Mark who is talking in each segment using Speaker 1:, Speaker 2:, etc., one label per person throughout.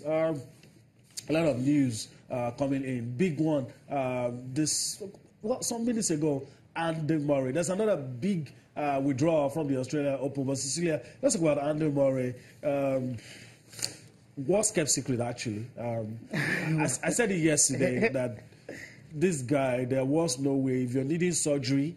Speaker 1: ladies. A lot of news coming in. Big one. Some minutes ago, Andy Murray. There's another big withdrawal from the Australian Open. But Cecilia, let's talk about Andy Murray. Was kept secret, actually. I said it yesterday that this guy, there was no way, if you're needing surgery,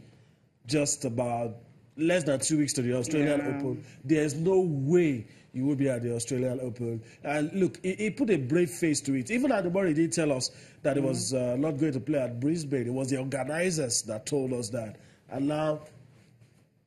Speaker 1: just about less than 2 weeks to the Australian Open, there's no way you will be at the Australian Open. And look, he put a brave face to it. Even Andy Murray did tell us that he was not going to play at Brisbane. It was the organizers that told us that. And now,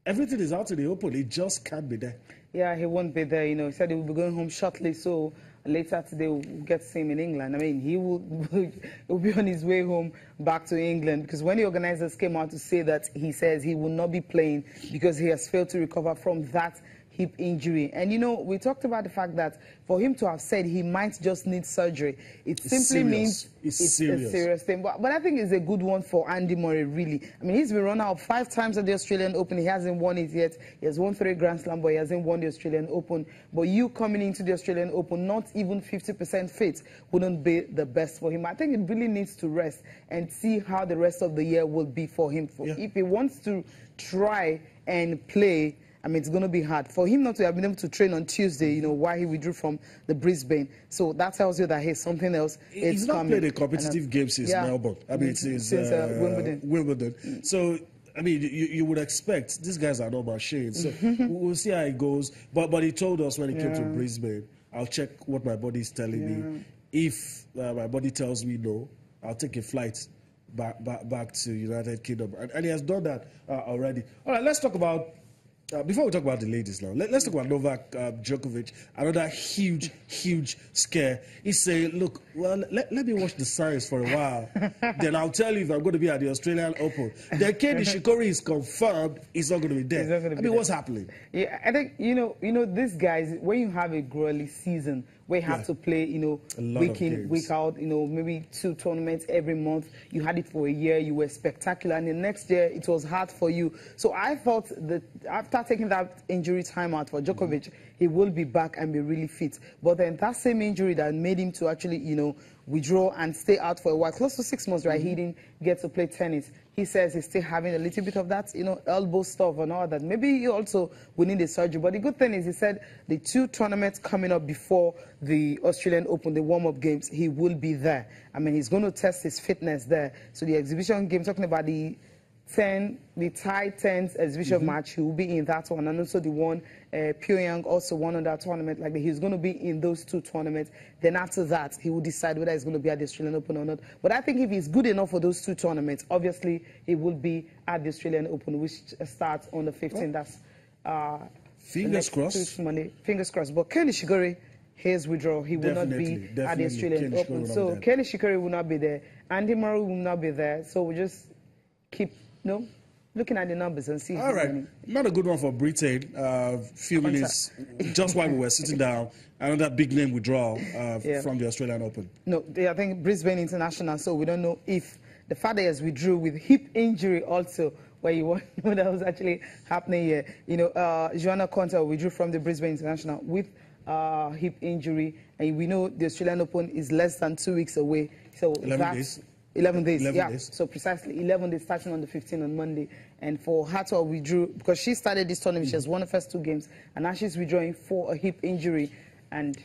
Speaker 1: everything is out in the open. He just can't be there.
Speaker 2: Yeah, he won't be there. You know, he said he will be going home shortly, so later today we'll get to see him in England. I mean, he will be on his way home back to England, because when the organizers came out to say that, he says he will not be playing because he has failed to recover from that hip injury. And, you know, we talked about the fact that for him to have said he might just need surgery, it simply means it's a serious thing. But I think it's a good one for Andy Murray, really. I mean, he's been runner-up 5 times at the Australian Open. He hasn't won it yet. He has won 3 Grand Slam, but he hasn't won the Australian Open. But you coming into the Australian Open, not even 50% fit, wouldn't be the best for him. I think it really needs to rest and see how the rest of the year will be for him. If he wants to try and play, I mean, it's going to be hard for him not to have been able to train on Tuesday, you know, while he withdrew from the Brisbane. So that tells you that, hey, something else is coming.
Speaker 1: He's not played a competitive game since Melbourne. I mean, since Wimbledon. So, I mean, you would expect, these guys are not machines. So we'll see how it goes. But he told us when he came to Brisbane, I'll check what my body is telling me. If my body tells me no, I'll take a flight back to United Kingdom. And he has done that already. All right, let's talk about... before we talk about the ladies now, let's talk about Novak Djokovic, another huge scare. He's saying, look, well, let me watch the science for a while. Then I'll tell you if I'm going to be at the Australian Open. Then Kenny Shikori is confirmed he's not going to be there. I mean, what's happening?
Speaker 2: Yeah, I think, you know, these guys, when you have a grueling season, where you have to play, you know, week in, week out, you know, maybe 2 tournaments every month. You had it for a year, you were spectacular, and the next year it was hard for you. So I thought that after taking that injury time out for Djokovic, he will be back and be really fit. But then that same injury that made him to actually, you know, withdraw and stay out for a while, close to 6 months, right? He didn't get to play tennis. He says he's still having a little bit of that, you know, elbow stuff and all that. Maybe he also will need a surgery. But the good thing is, he said the 2 tournaments coming up before the Australian Open, the warm-up games, he will be there. I mean, he's going to test his fitness there. So the exhibition game, talking about the Thai 10th exhibition match, he will be in that one, and also the one Pyongyang also won on that tournament. Like, he's going to be in those 2 tournaments. Then after that, he will decide whether he's going to be at the Australian Open or not. But I think if he's good enough for those 2 tournaments, obviously he will be at the Australian Open, which starts on the 15th. That's
Speaker 1: fingers crossed.
Speaker 2: Monday. Fingers crossed. But Kenny Shikori, his withdrawal, he will not be at the Australian Open. So Kenny Shikori will not be there. Andy Murray will not be there. So we just keep looking at the numbers and see.
Speaker 1: All right, not a good one for Britain. Few minutes, just while we were sitting down, another big name withdrawal from the Australian Open.
Speaker 2: No, I think Brisbane International. So we don't know if the father has withdrew with hip injury also, where you want to know that was actually happening here. You know, Joanna Konta withdrew from the Brisbane International with hip injury, and we know the Australian Open is less than 2 weeks away. So
Speaker 1: 11 days.
Speaker 2: 11 days, days. So precisely 11 days, starting on the 15th on Monday. And for her to withdraw, because she started this tournament, she has won the first 2 games, and now she's withdrawing for a hip injury, and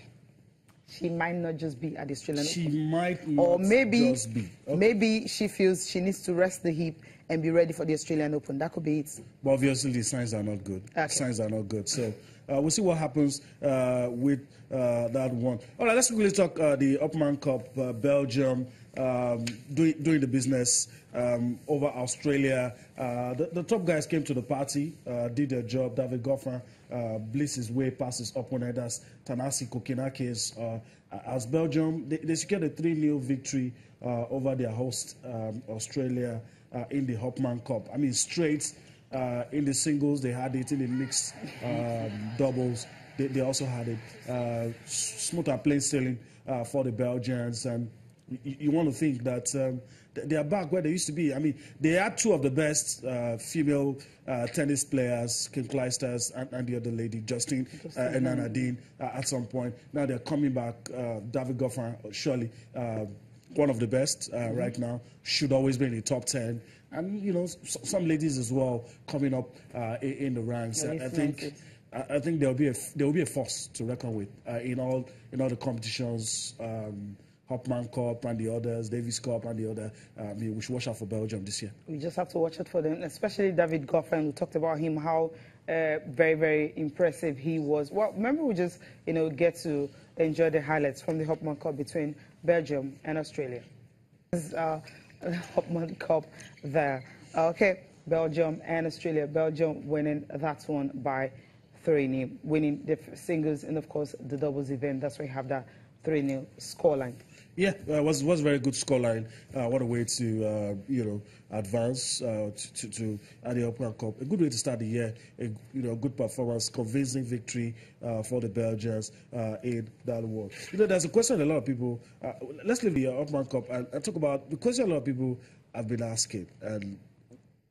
Speaker 2: she might not just be at the Australian Open.
Speaker 1: She might not just be. Okay.
Speaker 2: Maybe she feels she needs to rest the hip and be ready for the Australian Open. That could be it.
Speaker 1: But obviously the signs are not good. Okay. Signs are not good. So we'll see what happens with that one. All right, let's quickly talk the Upman Cup, Belgium. Doing the business over Australia. The top guys came to the party, did their job. David Goffin blitzed his way past his opponent, that's Tanasi Kokinakis. As Belgium, they secured a 3-0 victory over their host, Australia, in the Hopman Cup. I mean, straight in the singles, they had it. In the mixed doubles, they also had it. Smooth and plain sailing for the Belgians. And you want to think that they are back where they used to be. I mean, they had two of the best female tennis players, Kim Clijsters and the other lady, Justine and Nadine, at some point. Now they're coming back. David Goffin, surely one of the best right now, should always be in the top 10. And, you know, some ladies as well coming up in the ranks. I think there will be a force to reckon with in all the competitions. Hopman Cup and the others, Davis Cup and the other. We should watch out for Belgium this year. We
Speaker 2: just have to watch out for them, especially David Goffin. We talked about him, how very, very impressive he was. Well, remember, we just, you know, get to enjoy the highlights from the Hopman Cup between Belgium and Australia. This is Hopman Cup there. Okay, Belgium and Australia. Belgium winning that one by 3-0, winning the singles and, of course, the doubles event. That's why you have that 3-0 scoreline.
Speaker 1: Yeah, it was a very good scoreline. What a way to you know, advance to the Hopman Cup. A good way to start the year. A good performance, convincing victory for the Belgians in that one. You know, there's a question a lot of people. Let's leave the Hopman Cup and talk about the question a lot of people have been asking. And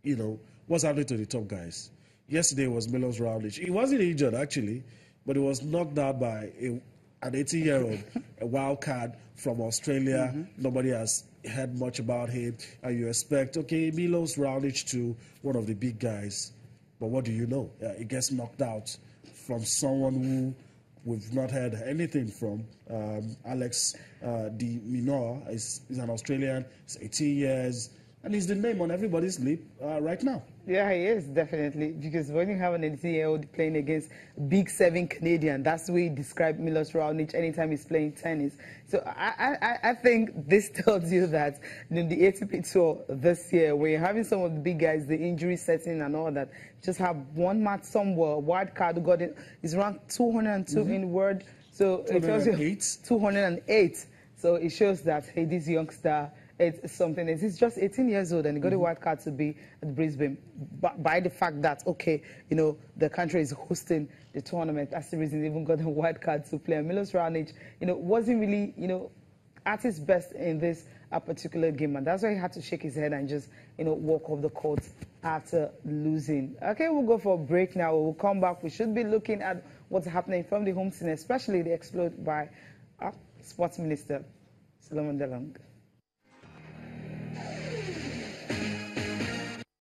Speaker 1: you know, what's happening to the top guys? Yesterday was Milos Raonic. He wasn't injured actually, but he was knocked out by an 18-year-old, a wild card from Australia. Nobody has heard much about him. And you expect, okay, Milos Raonic to one of the big guys. But what do you know? He gets knocked out from someone who we've not heard anything from. Alex de Minaur is an Australian. He's 18 years. And he's the name on everybody's lip right now.
Speaker 2: Yeah, he is, definitely. Because when you have an 18-year-old playing against Big 7 Canadian, that's the way he described Milos Raonic anytime he's playing tennis. So I think this tells you that in the ATP Tour this year, where you're having some of the big guys, the injury setting and all that, just have one match somewhere, wild card who got it, is ranked 202 in the world. So it tells you 208. So it shows that, hey, this youngster, it's something. He's just 18 years old and he got a wild card to be at Brisbane. But by the fact that, okay, you know, the country is hosting the tournament, that's the reason he even got a wild card to play. And Milos Raonic, you know, wasn't really, you know, at his best in this particular game. And that's why he had to shake his head and just, you know, walk off the court after losing. Okay, we'll go for a break now. We'll come back. We should be looking at what's happening from the home scene, especially the exploit by Sports Minister Solomon Dalung.